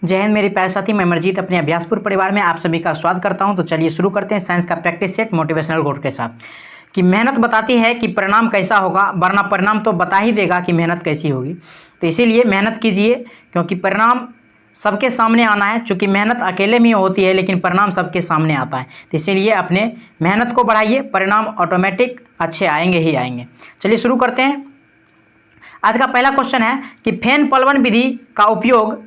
जय हिंद मेरे प्यारे साथी, मैं अमरजीत अपने अभ्यासपुर परिवार में आप सभी का स्वागत करता हूं। तो चलिए शुरू करते हैं साइंस का प्रैक्टिस सेट मोटिवेशनल कोट के साथ कि मेहनत बताती है कि परिणाम कैसा होगा, वरना परिणाम तो बता ही देगा कि मेहनत कैसी होगी। तो इसीलिए मेहनत कीजिए, क्योंकि परिणाम सबके सामने आना है। चूँकि मेहनत अकेले में होती है लेकिन परिणाम सबके सामने आता है, तो इसीलिए अपने मेहनत को बढ़ाइए, परिणाम ऑटोमेटिक अच्छे आएंगे ही आएंगे। चलिए शुरू करते हैं। आज का पहला क्वेश्चन है कि फेन पलवन विधि का उपयोग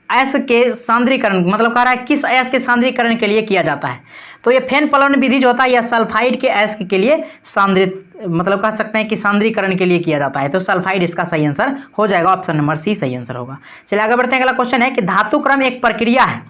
अयस्क के सांद्रीकरण, मतलब कह रहा है किस अयस्क के सांद्रीकरण के लिए किया जाता है। तो ये फेन पलवन विधि जो होता है यह सल्फाइड के अयस्क के लिए मतलब कह सकते हैं कि सांद्रीकरण के लिए किया जाता है। तो सल्फाइड इसका सही आंसर हो जाएगा, ऑप्शन नंबर सी सही आंसर होगा। चलिए आगे बढ़ते हैं। अगला क्वेश्चन है कि धातुकरण एक प्रक्रिया है।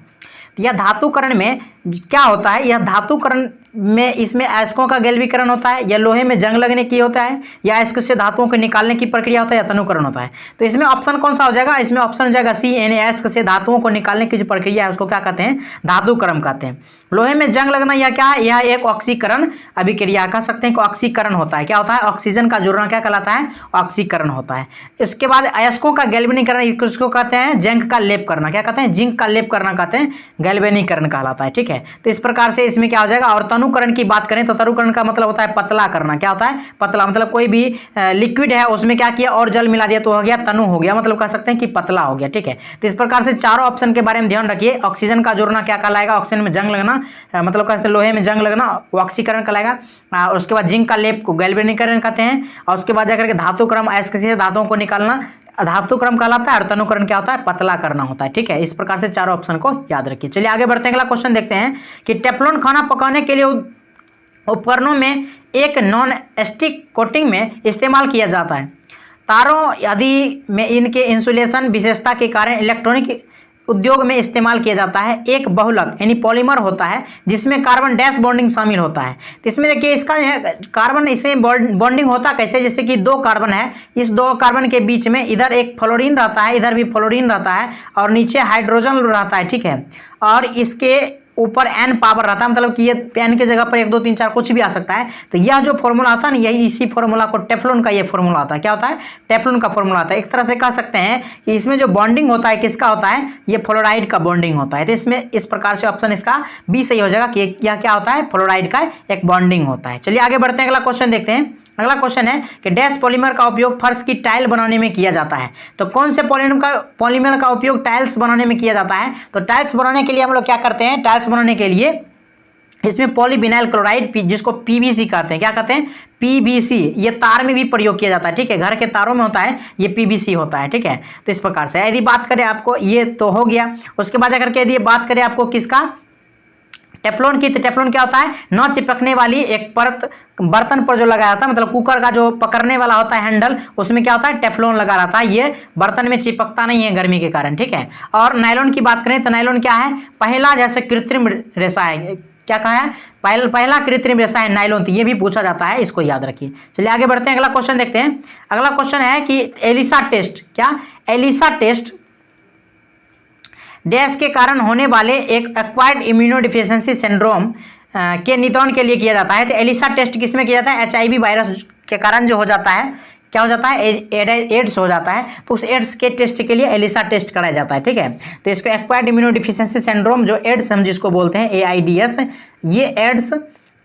तो यह धातुकरण में क्या होता है? यह धातुकरण में इसमें अयस्कों का गैल्वीकरण होता है, या लोहे में जंग लगने की होता है, या अयस्क से धातुओं को निकालने की प्रक्रिया होता है, या तनुकरण होता है। तो इसमें ऑप्शन कौन सा हो जाएगा? इसमें ऑप्शन हो जाएगा सी, यानी अयस्क से धातुओं को निकालने की जो प्रक्रिया है उसको क्या कहते हैं? धातुकरण कहते हैं। लोहे में जंग लगना यह क्या है? यह एक ऑक्सीकरण अभिक्रिया, कह सकते हैं कि ऑक्सीकरण होता है। क्या होता है? ऑक्सीजन का जुड़ना क्या कहलाता है? ऑक्सीकरण होता है। इसके बाद अयस्कों का गैल्वेनीकरण, इसको कहते हैं जिंक का लेप करना। क्या कहते हैं? जिंक का लेप करना कहते हैं, गैल्वेनीकरण कहलाता है। ठीक है, तो इस प्रकार से इसमें क्या हो जाएगा। और तनुकरण की बात करें तो तनुकरण का मतलब होता है पतला करना। क्या होता है? पतला, मतलब कोई भी लिक्विड है उसमें क्या किया और जल मिला दिया तो हो गया तनु, हो गया, मतलब कह सकते हैं कि पतला हो गया। ठीक है, तो इस प्रकार से चारों ऑप्शन के बारे में ध्यान रखिए। ऑक्सीजन का जुड़ना क्या कहलाएगा? ऑक्सीजन में जंग लगना, मतलब कहते हैं लोहे में जंग लगना ऑक्सीकरण कहलाएगा। उसके बाद जिंक का लेप को गैल्वेनीकरण कहते हैं, और उसके बाद जाकर के धातुक्रम अयस्क से धातुओं को निकालना धातुक्रम कहलाता है, और तनुकरण क्या होता है? पतला करना होता है। ठीक है, इस प्रकार से चारों ऑप्शन को याद रखिए। चलिए आगे बढ़ते हैं। अगला क्वेश्चन देखते हैं कि टेफ्लॉन खाना पकाने के लिए उपकरणों में एक नॉन स्टिक कोटिंग में इस्तेमाल किया जाता है। तारों आदि में इनके इंसुलेशन विशेषता के कारण इलेक्ट्रॉनिक उद्योग में इस्तेमाल किया जाता है। एक बहुलक यानी पॉलीमर होता है जिसमें कार्बन डैश बॉन्डिंग शामिल होता है। तो इसमें देखिए इसका कार्बन इसमें बॉन्डिंग होता कैसे? जैसे कि दो कार्बन है, इस दो कार्बन के बीच में इधर एक फ्लोरीन रहता है, इधर भी फ्लोरीन रहता है, और नीचे हाइड्रोजन रहता है। ठीक है, और इसके ऊपर एन पावर रहता है, मतलब कि ये एन के जगह पर 1 2 3 4 कुछ भी आ सकता है। तो यह जो फॉर्मूला आता है ना, यही इसी फॉर्मूला को टेफ्लॉन का ये फॉर्मूला आता है। क्या होता है? टेफ्लॉन का फॉर्मूला आता है। एक तरह से कह सकते हैं कि इसमें जो बॉन्डिंग होता है किसका होता है? ये फ्लोराइड का बॉन्डिंग होता है। तो इसमें इस प्रकार से ऑप्शन इसका बी सही हो जाएगा कि यह क्या होता है? फ्लोराइड का एक बॉन्डिंग होता है। चलिए आगे बढ़ते हैं। अगला क्वेश्चन देखते हैं। अगला क्वेश्चन है कि डैश पॉलीमर का उपयोग फर्श की टाइल बनाने में किया जाता है। तो कौन से पॉलीमर का उपयोग टाइल्स बनाने में किया जाता है? तो टाइल्स बनाने के लिए हम लोग क्या करते हैं? टाइल्स बनाने के लिए इसमें पॉलीविनाइल क्लोराइड, जिसको पीवीसी कहते हैं। क्या कहते हैं? पीवीसी। ये तार में भी प्रयोग किया जाता है। ठीक है, घर के तारों में होता है, ये पीवीसी होता है। ठीक है, तो इस प्रकार से यदि बात करें आपको, ये तो हो गया। उसके बाद अगर यदि बात करें आपको किसका? टेफ्लॉन की, तो टेफ्लॉन क्या होता है? न चिपकने वाली एक परत बर्तन पर जो लगाया जाता है, मतलब कुकर का जो पकड़ने वाला होता है हैंडल, उसमें क्या होता है? टेफ्लॉन लगा रहता है। ये बर्तन में चिपकता नहीं है गर्मी के कारण। ठीक है, और नायलॉन की बात करें तो नायलॉन क्या है? पहला जैसे कृत्रिम रेशा है। क्या कहा है? पहला कृत्रिम रेशा है नायलॉन। तो ये भी पूछा जाता है, इसको याद रखिए। चलिए आगे बढ़ते हैं। अगला क्वेश्चन देखते हैं। अगला क्वेश्चन है कि एलिसा टेस्ट, क्या एलिसा टेस्ट डैश के कारण होने वाले एक एक्वायर्ड इम्यूनोडिफिशियंसी सिंड्रोम के निदान के लिए किया जाता है। तो एलिसा टेस्ट किसमें किया जाता है? HIV वायरस के कारण जो हो जाता है, क्या हो जाता है? एड्स हो जाता है। तो उस एड्स के टेस्ट के लिए एलिसा टेस्ट कराया जाता है। ठीक है, तो इसको एक्वायर्ड इम्यूनोडिफिशियंसी सिंड्रोम, जो एड्स हम जिसको बोलते हैं AIDS, ये एड्स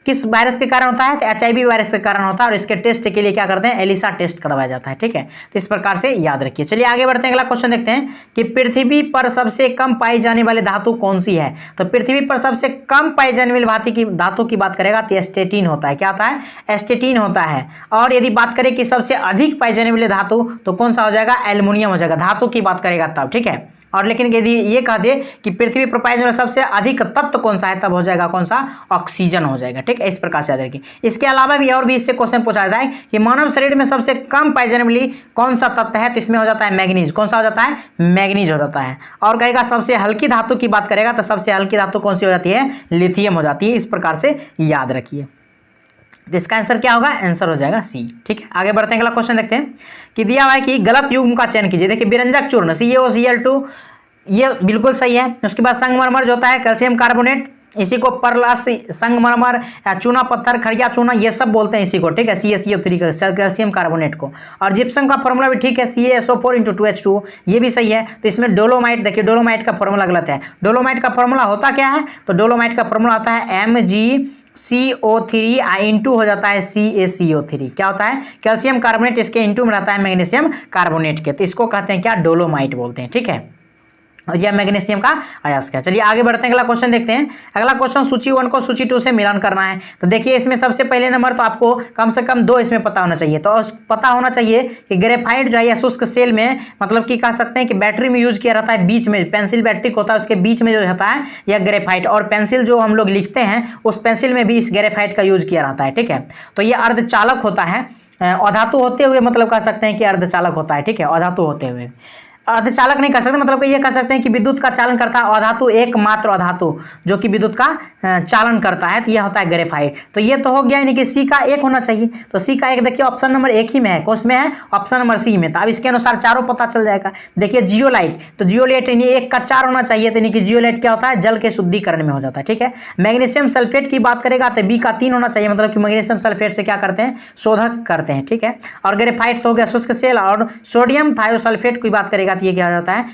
किस वायरस के कारण होता है? तो HIV वायरस के कारण होता है, और इसके टेस्ट के लिए क्या करते हैं? एलिसा टेस्ट करवाया जाता है। ठीक है, तो इस प्रकार से याद रखिए। चलिए आगे बढ़ते हैं। अगला क्वेश्चन देखते हैं कि पृथ्वी पर सबसे कम पाई जाने वाली धातु कौन सी है? तो पृथ्वी पर सबसे कम पाई जाने वाली धातु की बात करेगा तो एस्टेटिन होता है। क्या होता है? एस्टेटिन होता है। और यदि बात करें कि सबसे अधिक पाई जाने वाली धातु, तो कौन सा हो जाएगा? एल्युमिनियम हो जाएगा। धातु की बात करेगा तब। ठीक है, और लेकिन यदि ये कह दे कि पृथ्वी पर पाए जाने वाला सबसे अधिक तत्व कौन सा है, तब हो जाएगा कौन सा? ऑक्सीजन हो जाएगा। ठीक है, इस प्रकार से याद रखिए। इसके अलावा भी और भी इससे क्वेश्चन पूछा जाता है कि मानव शरीर में सबसे कम पाई जाने वाली कौन सा तत्व है? तो इसमें हो जाता है मैग्नीज। कौन सा हो जाता है? मैग्नीज हो जाता है। और कहेगा सबसे हल्की धातु की बात करेगा तो सबसे हल्की धातु कौन सी हो जाती है? लिथियम हो जाती है। इस प्रकार से याद रखिए। तो इसका आंसर क्या होगा? आंसर हो जाएगा सी। ठीक है, आगे बढ़ते हैं। अगला क्वेश्चन देखते हैं कि दिया हुआ है कि गलत युग्म का चयन कीजिए। देखिए विरंजक चूर्ण CaOCl2, ये बिल्कुल सही है। उसके बाद संगमरमर जो होता है कैल्शियम कार्बोनेट, इसी को परलास, संगमरमर या चूना पत्थर, खड़िया चूना, ये सब बोलते हैं इसी को, ठीक है, CaCO3 का, कैल्शियम कार्बोनेट को। और जिप्सम का फॉर्मूला भी ठीक है, CaSO4 × 2H2O, ये भी सही है। तो इसमें डोलोमाइट, देखिए डोलोमाइट का फॉर्मूला गलत है। डोलोमाइट का फॉर्मूला होता क्या है, तो डोलोमाइट का फॉर्मूला होता है MgCO3 इंटू हो जाता है CaCO3, क्या होता है, कैल्शियम कार्बोनेट, इसके इंटू में रहता है मैग्नीशियम कार्बोनेट के, तो इसको कहते हैं क्या, डोलोमाइट बोलते हैं, ठीक है। और यह मैग्नीशियम का अयस्क है। चलिए आगे बढ़ते हैं, अगला क्वेश्चन देखते हैं। अगला क्वेश्चन सूची 1 को सूची 2 से मिलान करना है। तो देखिए इसमें सबसे पहले नंबर तो आपको कम से कम 2 इसमें पता होना चाहिए। तो पता होना चाहिए कि ग्रेफाइट जो है या शुष्क सेल में, मतलब कि कह सकते हैं कि बैटरी में यूज किया रहता है, बीच में पेंसिल बैटरी होता है, उसके बीच में जो रहता है यह ग्रेफाइट, और पेंसिल जो हम लोग लिखते हैं उस पेंसिल में भी इस ग्रेफाइट का यूज किया रहता है, ठीक है। तो यह अर्धचालक होता है, अधातु होते हुए, मतलब कह सकते हैं कि अर्धचालक होता है, ठीक है, अधातु होते हुए। अर्धचालक नहीं कर सकते, मतलब कि ये कह सकते हैं कि विद्युत का चालन करता है अधातु, एकमात्र अधातु जो कि विद्युत का चालन करता है, तो यह होता है ग्रेफाइट। तो ये तो हो गया, यानी कि सी का 1 होना चाहिए। तो सी का 1 देखिए ऑप्शन नंबर 1 ही में है, कौन में है, ऑप्शन नंबर सी में। तो अब इसके अनुसार चारों पता चल जाएगा। देखिए जियोलाइट, तो जियोलाइट यानी 1 का 4 होना चाहिए, तो यानी कि जियोलाइट क्या होता है, जल के शुद्धिकरण में हो जाता है, ठीक है। मैग्नीशियम सल्फेट की बात करेगा तो बी का 3 होना चाहिए, मतलब कि मैग्नीशियम सल्फेट से क्या करते हैं, शोधक करते हैं, ठीक है। और ग्रेफाइट तो हो गया शुष्क सेल, और सोडियम थायोसल्फेट की बात करेगा तो ये क्या हो जाता है,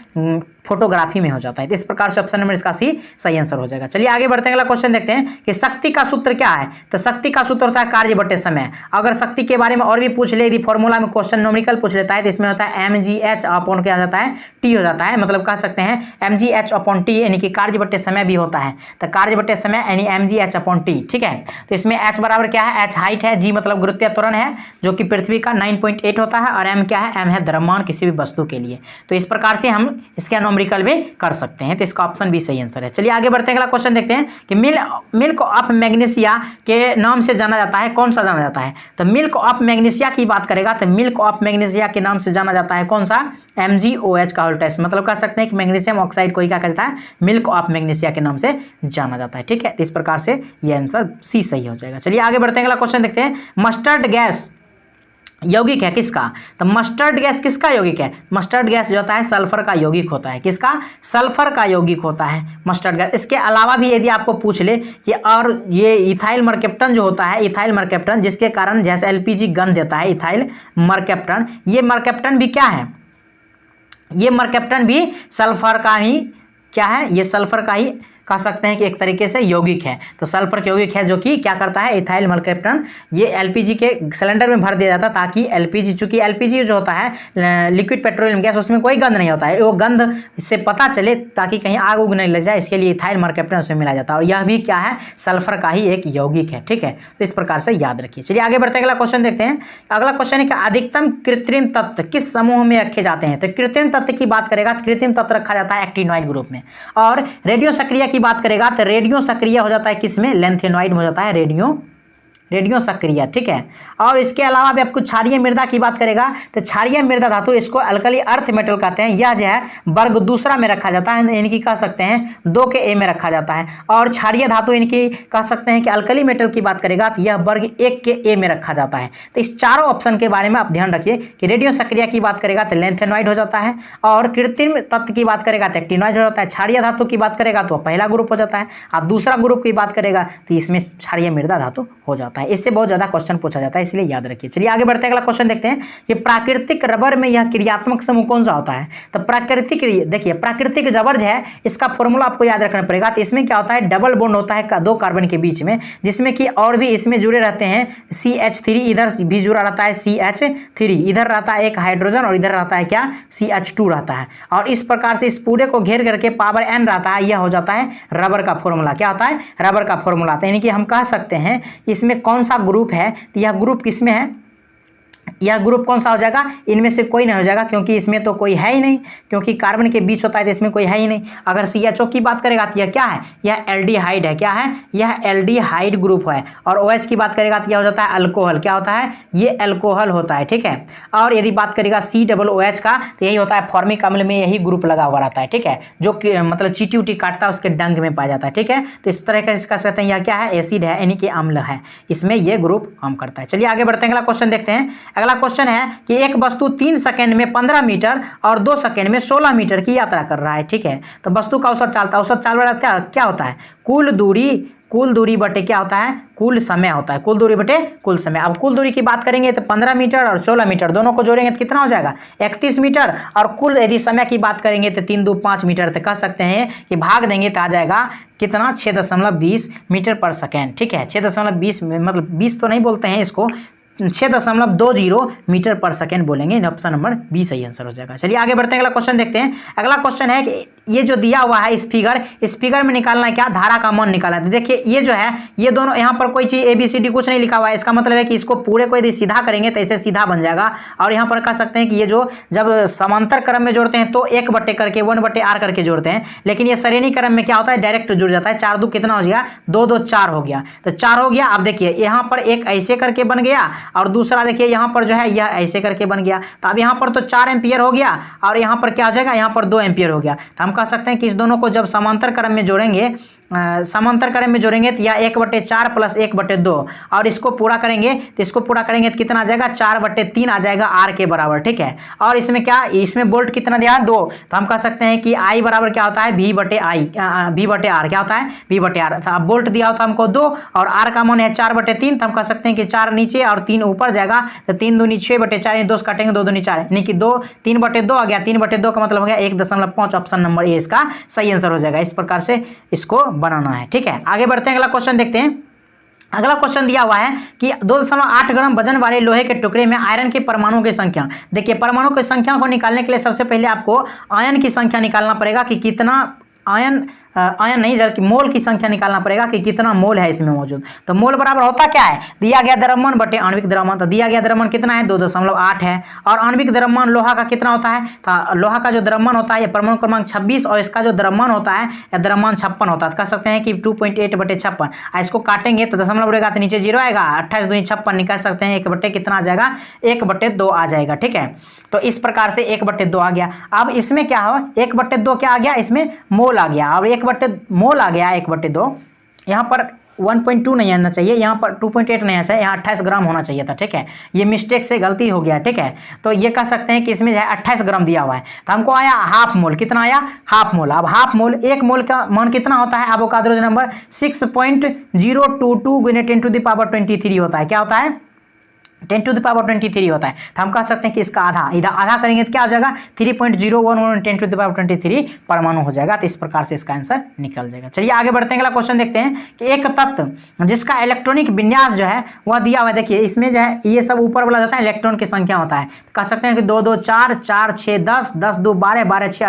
फोटोग्राफी में हो जाता है। तो इस प्रकार से ऑप्शन नंबर इसका सी सही आंसर हो जाएगा। चलिए आगे बढ़ते हैं, अगला क्वेश्चन देखते हैं कि शक्ति का सूत्र क्या है। तो शक्ति का सूत्र होता है कार्य बटे समय। अगर शक्ति के बारे में और भी पूछ ले, यदि फॉर्मूला में क्वेश्चन न्यूमेरिकल पूछ लेता है, तो इसमें होता है mgh अपॉन क्या हो जाता है, टी हो जाता है, मतलब कह सकते हैं mgh अपॉन टी, यानी कि कार्य बटे समय भी होता है। तो कार्य बटे समय यानी mgh अपॉन टी, ठीक है। तो इसमें h बराबर क्या है, h हाइट है, g मतलब गुरुत्वीय त्वरण है जो कि पृथ्वी का 9.8 होता है, और m क्या है, m है द्रव्यमान किसी भी वस्तु के लिए। तो इस प्रकार से हम इसका न्यूमेरिकल भी कर सकते हैं। तो इसका ऑप्शन भी सही आंसर है। चलिए आगे बढ़ते हैं, अगला क्वेश्चन देखते हैं कि मिल्क ऑफ मैग्नीशिया के नाम से जाना जाता है, कौन सा जाना जाता है। तो मिल्क ऑफ मैग्नीशिया की बात करेगा तो मिल्क ऑफ मैग्नीशिया के नाम से जाना जाता है कौन सा, MgOH का होल टेस्ट, मतलब कह सकते हैं कि मैग्नीशियम ऑक्साइड को ही क्या कहता है, मिल्क ऑफ मैग्नीशिया के नाम से जाना जाता है, ठीक है। इस प्रकार से यह आंसर सी सही हो जाएगा। चलिए आगे बढ़ते हैं, अगला क्वेश्चन देखते हैं। मस्टर्ड गैस यौगिक है किसका, तो मस्टर्ड गैस किसका यौगिक है, मस्टर्ड गैस जो होता है सल्फर का यौगिक होता है, किसका, सल्फर का यौगिक होता है मस्टर्ड गैस। इसके अलावा भी यदि आपको पूछ ले कि और ये इथाइल मरकेप्टन जो होता है, इथाइल मरकेप्टन जिसके कारण जैसे LPG गन देता है, इथाइल मरकेप्टन, ये मरकेप्टन भी क्या है, ये मरकेप्टन भी सल्फर का ही क्या है, ये सल्फर का ही कह सकते हैं कि एक तरीके से यौगिक है। तो सल्फर के यौगिक है जो कि क्या करता है, इथाइल मरकेप्टन, ये LPG के सिलेंडर में भर दिया जाता है ताकि LPG, चूंकि LPG जो होता है लिक्विड पेट्रोलियम गैस, उसमें कोई गंध नहीं होता है, वो गंध इससे पता चले ताकि कहीं आग उग नहीं लग जाए, इसके लिए इथाइल मरकेप्टन उसमें मिला जाता है, और यह भी क्या है, सल्फर का ही एक यौगिक है, ठीक है। तो इस प्रकार से याद रखिए। चलिए आगे बढ़ते हैं, अगला क्वेश्चन देखते हैं। अगला क्वेश्चन है कि अधिकतम कृत्रिम तत्व किस समूह में रखे जाते हैं। तो कृत्रिम तत्व की बात करेगा तो कृत्रिम तत्व रखा जाता है एक्टिनोइड ग्रुप में, और रेडियो सक्रिय की बात करेगा तो रेडियो सक्रिय हो जाता है किसमें, लेंथेनॉइड में हो जाता है, रेडियो सक्रिय, ठीक है। और इसके अलावा भी आपको क्षारीय मृदा की बात करेगा तो क्षारीय मृदा धातु, इसको अल्कली अर्थ मेटल कहते हैं, यह जो है वर्ग दूसरा में रखा जाता है, यानी कि कह सकते हैं 2 के ए में रखा जाता है। और क्षारीय धातु यानी कि कह सकते हैं कि अल्कली मेटल की बात करेगा तो यह वर्ग 1 के ए में रखा जाता है। तो इस चारों ऑप्शन के बारे में आप ध्यान रखिए कि रेडियो सक्रिय की बात करेगा तो लेंथेनॉइड हो जाता है, और कृत्रिम तत्व की बात करेगा तो एक्टिनॉइड हो जाता है, क्षारीय धातु की बात करेगा तो पहला ग्रुप हो जाता है, और दूसरा ग्रुप की बात करेगा तो इसमें क्षारीय मृदा धातु हो जाता है। इससे बहुत ज्यादा क्वेश्चन पूछा जाता है, इसलिए याद रखिए। चलिए आगे बढ़ते हैं, अगला क्वेश्चन देखते हैं कि प्राकृतिक रबर में यह क्रियात्मक समूह कौन सा होता है। तो प्राकृतिक, देखिए प्राकृतिक रबर जो है इसका फॉर्मूला आपको याद रखना पड़ेगा। तो इसमें क्या होता है, डबल बॉन्ड होता है 2 कार्बन के बीच में, जिसमें कि और भी इसमें जुड़े रहते हैं CH3, इधर भी जुड़ा रहता है CH3, इधर रहता है एक हाइड्रोजन, और इधर रहता है क्या, CH2 रहता है। और इस प्रकार से इस पूरे को घेर करके पावर n रहता है, यह हो जाता है रबर का फॉर्मूला। क्या होता है, रबर का फॉर्मूला। यानी कि हम कह सकते हैं इसमें कौन सा ग्रुप है, तो यह ग्रुप किसमें है, यह ग्रुप कौन सा हो जाएगा, इनमें से कोई नहीं हो जाएगा, क्योंकि इसमें तो कोई है ही नहीं, क्योंकि कार्बन के बीच होता है तो इसमें कोई है ही नहीं। अगर CHO की बात करेगा तो यह क्या है, यह एल्डिहाइड है, क्या है, यह एल्डिहाइड ग्रुप है। और OH की बात करेगा तो यह हो जाता है अल्कोहल, क्या होता है, ये अल्कोहल होता है, ठीक है। और यदि बात करेगा COOH का तो यही होता है, फॉर्मिक अम्ल में यही ग्रुप लगा हुआ रहता है, ठीक है, जो मतलब चीटी उटी काटता है उसके डंग में पाया जाता है, ठीक है। तो इस तरह का इसका कहते हैं यह क्या है, एसिड है, यानी कि अम्ल है, इसमें यह ग्रुप काम करता है। चलिए आगे बढ़ते हैं, अगला क्वेश्चन देखते हैं। अगला क्वेश्चन है कि एक वस्तु 3 सेकंड में 15 मीटर और 2 सेकंड में 16 मीटर की यात्रा कर रहा है, ठीक है। तो वस्तु का औसत चालता, औसत चाल बटा क्या होता है, कुल दूरी बटे क्या होता है, कुल समय होता है, कुल दूरी बटे कुल समय। अब कुल दूरी की बात करेंगे तो 15 मीटर और 16 मीटर दोनों को जोड़ेंगे तो कितना हो जाएगा, 31 मीटर। और कुल यदि समय की बात करेंगे तो 3 2 5 मीटर, तो कह सकते हैं कि भाग देंगे तो आ जाएगा कितना, 6.20 मीटर पर सेकेंड, ठीक है। 6.20 मतलब 20 तो नहीं बोलते हैं इसको, 6.20 मीटर पर सेकेंड बोलेंगे। ऑप्शन नंबर बी सही आंसर हो जाएगा। चलिए आगे बढ़ते हैं, अगला क्वेश्चन देखते हैं। अगला क्वेश्चन है कि ये जो दिया हुआ है इस फिगर में निकालना है क्या, धारा का मान निकालना है। तो देखिए ये जो है ये दोनों, यहाँ पर कोई चीज ABCD कुछ नहीं लिखा हुआ है, इसका मतलब है कि इसको पूरे को यदि सीधा करेंगे तो ऐसे सीधा बन जाएगा। और यहाँ पर कह सकते हैं कि ये जो जब समांतर क्रम में जोड़ते हैं तो 1 बटे करके 1/r करके जोड़ते हैं, लेकिन ये श्रेणी क्रम में क्या होता है, डायरेक्ट जुड़ जाता है। 4 2 कितना हो गया, 2 2 4 हो गया, तो 4 हो गया। अब देखिए यहाँ पर एक ऐसे करके बन गया और दूसरा देखिए यहाँ पर जो है यह ऐसे करके बन गया। तो अब यहाँ पर तो 4 एम्पियर हो गया और यहाँ पर क्या हो जाएगा, यहाँ पर 2 एम्पियर हो गया। तो हम कह सकते हैं कि इस दोनों को जब समांतर क्रम में जोड़ेंगे तो यह 1/4 प्लस 1/2 और इसको पूरा करेंगे तो कितना आ जाएगा, 4/3 आ जाएगा आर के बराबर, ठीक है। और इसमें क्या, इसमें वोल्ट कितना दिया है, 2। तो हम कह सकते हैं कि आई बराबर क्या होता है, V/R क्या होता है, V/R। अब वोल्ट दिया होता है हमको 2 और आर का मान है 4/3, तो हम कह सकते हैं कि 4 नीचे और 3 ऊपर जाएगा। तो 3 दूनी 6/4, 2 काटेंगे 2 दूनी 4, यानी कि 3/2 आ गया। 3/2 का मतलब हो गया 1.5। ऑप्शन नंबर ए इसका सही आंसर हो जाएगा। इस प्रकार से इसको बनाना है, ठीक है। आगे बढ़ते हैं, अगला क्वेश्चन देखते हैं। अगला क्वेश्चन दिया हुआ है कि 2.8 ग्राम वजन वाले लोहे के टुकड़े में आयरन के परमाणुओं की संख्या। देखिए परमाणु की संख्या को निकालने के लिए सबसे पहले आपको आयन की संख्या निकालना पड़ेगा कि कितना आयन नहीं जबकि मोल की संख्या निकालना पड़ेगा कि कितना मोल है इसमें मौजूद। तो मोल बराबर होता क्या है, दिया गया द्रव्यमान बटे आणविक द्रव्यमान। तो दिया गया द्रव्यमान कितना है, 2.8 है। और आणविक द्रव्यमान लोहा का कितना होता है, तो लोहा का जो द्रव्यमान होता है ये परमाणु क्रमांक 26 और इसका जो द्रव्यमान होता है या द्रव्यमान 56 होता है। तो कह सकते हैं कि 2.8/56। इसको काटेंगे तो दशमलव रहेगा तो नीचे 0 आएगा, 28 दूनी 56 निकाल सकते हैं, 1 बटे कितना आ जाएगा, 1/2 आ जाएगा, ठीक है। तो इस प्रकार से 1/2 आ गया। अब इसमें क्या हो, 1/2 क्या आ गया, इसमें मोल आ गया। अब 1/मोल आ गया 1/2, यहाँ पर 1.2 नहीं आना चाहिए, यहाँ पर 2.8 नहीं आना चाहिए, यहाँ 28 ग्राम होना चाहिए था, ठीक है। ये मिस्टेक से गलती हो गया, ठीक है। तो ये कह सकते हैं कि इसमें जो है 28 ग्राम दिया हुआ है। तो हमको आया हाफ मोल, कितना आया, हाफ मोल। अब हाफ मोल, 1 मोल का मान कितना होता है, एवोगाद्रो नंबर 6.022 × 10⁻23 होता है। क्या होता है, 10⁻23 होता है। तो हम कह सकते हैं कि इसका आधा, इधर आधा करेंगे तो क्या हो जाएगा, 3.011 10⁻23 परमाणु हो जाएगा। तो इस प्रकार से इसका आंसर निकल जाएगा। चलिए आगे बढ़ते हैं, अगला क्वेश्चन देखते हैं कि एक तत्व जिसका इलेक्ट्रॉनिक विन्यास जो है वह दिया हुआ है। देखिए इसमें जो है ये सब ऊपर वाला जाता है इलेक्ट्रॉन की संख्या होता है। कह सकते हैं कि 2 2 4 4 6 10 10 2 12 12 6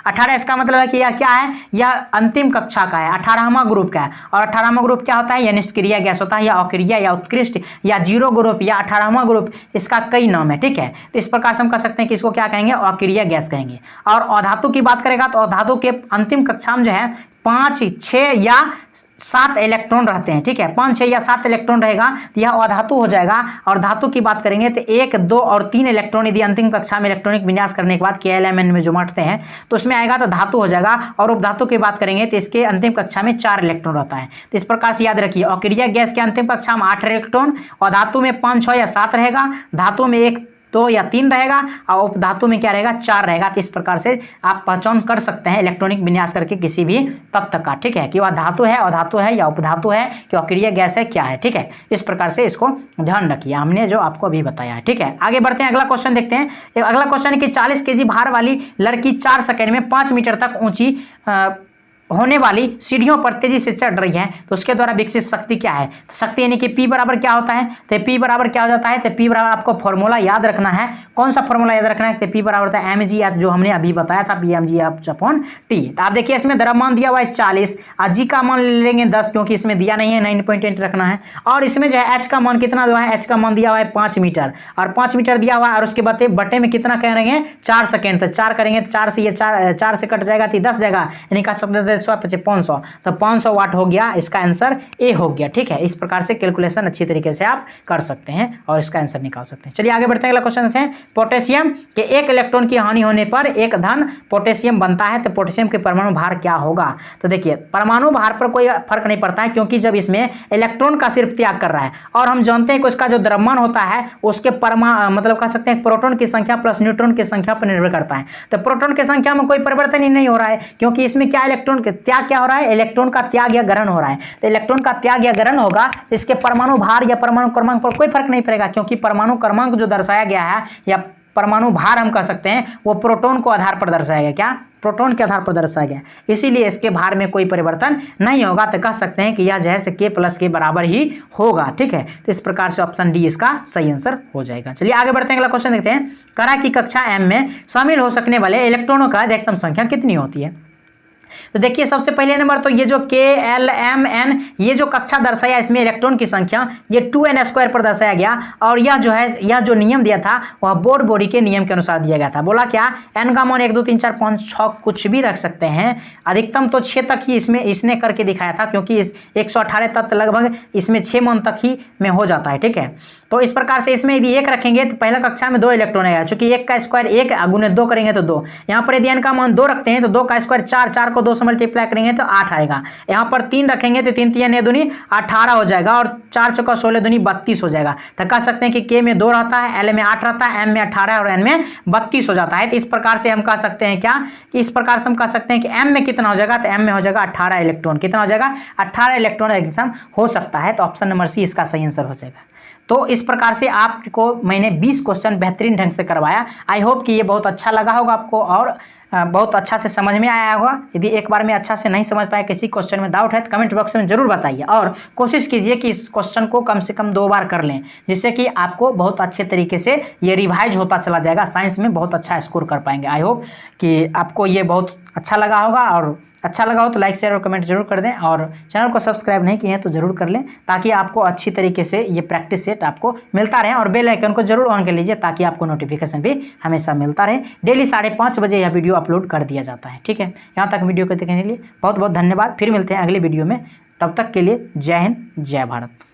18। इसका मतलब है कि यह क्या है, यह अंतिम कक्षा का है, 18वां ग्रुप का है। और 18वां ग्रुप क्या होता है, यह निष्क्रिय गैस होता है, या अक्रिय या उत्कृष्ट या 0 ग्रुप या 18वां ग्रुप, इसका कई नाम है, ठीक है। तो इस प्रकार से हम कह सकते हैं कि इसको क्या कहेंगे, अक्रिय गैस कहेंगे। और अधातु की बात करेगा तो अधातु के अंतिम कक्षा में जो है 5 6 या 7 इलेक्ट्रॉन रहते हैं, ठीक है। 5 6 या 7 इलेक्ट्रॉन रहेगा तो यह अधातु हो जाएगा। और धातु की बात करेंगे तो 1 2 और 3 इलेक्ट्रॉन यदि अंतिम कक्षा में इलेक्ट्रॉनिक विन्यास करने के बाद KLMN में जो बांटते हैं तो उसमें आएगा तो धातु हो जाएगा। और उपधातु की बात करेंगे तो इसके अंतिम कक्षा में 4 इलेक्ट्रॉन रहता है। तो इस प्रकार से याद रखिए, अक्रिय गैस के अंतिम कक्षा में 8 इलेक्ट्रॉन, और धातु में 5 6 या 7 रहेगा, धातु में 1 2 या 3 रहेगा, और उपधातु में क्या रहेगा, 4 रहेगा। तो इस प्रकार से आप पहचान कर सकते हैं इलेक्ट्रॉनिक विन्यास करके किसी भी तत्व का, ठीक है, कि वह धातु है, अधातु है या उपधातु है, कि अक्रिय गैस है, क्या है, ठीक है। इस प्रकार से इसको ध्यान रखिए, हमने जो आपको अभी बताया है, ठीक है। आगे बढ़ते हैं, अगला क्वेश्चन देखते हैं। अगला क्वेश्चन है कि 40 kg भार वाली लड़की 4 सेकंड में 5 मीटर तक ऊंची होने वाली सीढ़ियों पर तेजी से चढ़ रही है, तो उसके द्वारा विकसित शक्ति क्या है। शक्ति यानी कि P बराबर क्या होता है, तो P बराबर क्या हो जाता है, तो P बराबर आपको फॉर्मूला याद रखना है। कौन सा फॉर्मूला याद रखना है, तो P बराबर होता है mg, जो हमने अभी बताया था, Pmg/T। तो आप देखिए इसमें द्रव्यमान दिया हुआ है 40, और G का मान ले लेंगे 10 क्योंकि इसमें दिया नहीं है, 9.8 रखना है। और इसमें जो है H का मान कितना दिया है, H का मान दिया हुआ है 5 मीटर, और 5 मीटर दिया हुआ है। और उसके बाद बटे में कितना करेंगे, 4 सेकेंड। तो 4 करेंगे तो 4 से ये 4 से कट जाएगा तो 10 जाएगा, यानी कह सकते हैं 100 500, तो 500 वाट हो गया, इसका आंसर ए हो गया। ठीक है, इस प्रकार से कैलकुलेशन अच्छी तरीके से आप कर सकते हैं और इसका आंसर निकाल सकते हैं। चलिए आगे बढ़ते हैं, अगला क्वेश्चन देते हैं। पोटेशियम के एक इलेक्ट्रॉन की हानि होने पर एक धन पोटेशियम बनता है, तो पोटेशियम के परमाणु भार क्या होगा? तो देखिए परमाणु भार पर कोई फर्क नहीं पड़ता है, क्योंकि जब इसमें इलेक्ट्रॉन का सिर्फ त्याग कर रहा है, और हम जानते हैं कि उसका जो द्रव्यमान होता है उसके मतलब कह सकते हैं प्रोटॉन की संख्या प्लस न्यूट्रॉन की संख्या पर निर्भर करता है। तो प्रोटॉन की संख्या में कोई परिवर्तन ही नहीं हो रहा है, क्योंकि इसमें क्या इलेक्ट्रॉन का त्याग क्या हो रहा है? इलेक्ट्रॉन का त्याग या ग्रहण हो रहा है। तो इलेक्ट्रॉन का त्याग या ग्रहण होगा, इसके परमाणु भार या परमाणु क्रमांक पर कोई फर्क नहीं पड़ेगा, क्योंकि परमाणु क्रमांक जो दर्शाया गया है या परमाणु भार हम कह सकते हैं वो प्रोटॉन को आधार पर दर्शाया गया। क्या? प्रोटॉन के आधार पर दर्शाया गया, इसीलिए इसके भार में कोई परिवर्तन नहीं होगा। तो कह सकते हैं कि यह जो है के प्लस के बराबर ही होगा। ठीक है, तो इस प्रकार से ऑप्शन डी इसका सही आंसर हो जाएगा। चलिए आगे बढ़ते हैं, अगला क्वेश्चन देखते हैं। करा की कक्षा एम में शामिल हो सकने वाले इलेक्ट्रॉनों का अधिकतम संख्या कितनी होती है? तो देखिए सबसे पहले नंबर तो ये जो के एल एम एन ये जो कक्षा दर्शाया इसमें इलेक्ट्रॉन की संख्या ये 2n² पर दर्शाया गया, और यह जो है यह जो नियम दिया था वह बोर बॉडी के नियम के अनुसार दिया गया था। बोला क्या? n का मान 1 2 3 4 5 6 कुछ भी रख सकते हैं, अधिकतम तो 6 तक ही इसमें इसने करके दिखाया था, क्योंकि इस 118 तत्व लगभग इसमें 6 मान तक ही में हो जाता है। ठीक है, तो इस प्रकार से इसमें यदि 1 रखेंगे तो पहला कक्षा में 2 इलेक्ट्रॉन आएगा, चूंकि 1 का स्क्वायर 1 गुने 2 करेंगे तो 2। यहाँ पर यदि n का मान 2 रखते हैं तो 2 का स्क्वायर 4, 4 को 2 से मल्टीप्लाई करेंगे तो 8 आएगा। यहाँ पर 3 रखेंगे तो 3 3 दूनी 18 हो जाएगा, और 4 चौका 16 दूनी 32 हो जाएगा। तो कह सकते हैं कि के में 2 रहता है, एल में 8 रहता है, एम में 18 और एन में 32 हो जाता है। तो इस प्रकार से हम कह सकते हैं क्या कि इस प्रकार से हम कह सकते हैं कि एम में कितना हो जाएगा? तो एम में हो जाएगा 18 इलेक्ट्रॉन। कितना हो जाएगा? 18 इलेक्ट्रॉन एग्जाम हो सकता है। तो ऑप्शन नंबर सी इसका सही आंसर हो जाएगा। तो इस प्रकार से आपको मैंने 20 क्वेश्चन बेहतरीन ढंग से करवाया। आई होप कि ये बहुत अच्छा लगा होगा आपको और बहुत अच्छा से समझ में आया होगा। यदि एक बार में अच्छा से नहीं समझ पाए, किसी क्वेश्चन में डाउट है तो कमेंट बॉक्स में जरूर बताइए, और कोशिश कीजिए कि इस क्वेश्चन को कम से कम 2 बार कर लें, जिससे कि आपको बहुत अच्छे तरीके से ये रिवाइज होता चला जाएगा। साइंस में बहुत अच्छा स्कोर कर पाएंगे। आई होप कि आपको ये बहुत अच्छा लगा होगा, और अच्छा लगा हो तो लाइक शेयर और कमेंट जरूर कर दें, और चैनल को सब्सक्राइब नहीं किए हैं तो जरूर कर लें, ताकि आपको अच्छी तरीके से ये प्रैक्टिस सेट आपको मिलता रहे, और बेल आइकन को जरूर ऑन कर लीजिए ताकि आपको नोटिफिकेशन भी हमेशा मिलता रहे। डेली 5:30 बजे यह वीडियो अपलोड कर दिया जाता है। ठीक है, यहाँ तक वीडियो को देखने के लिए बहुत बहुत धन्यवाद। फिर मिलते हैं अगले वीडियो में, तब तक के लिए जय हिंद जय भारत।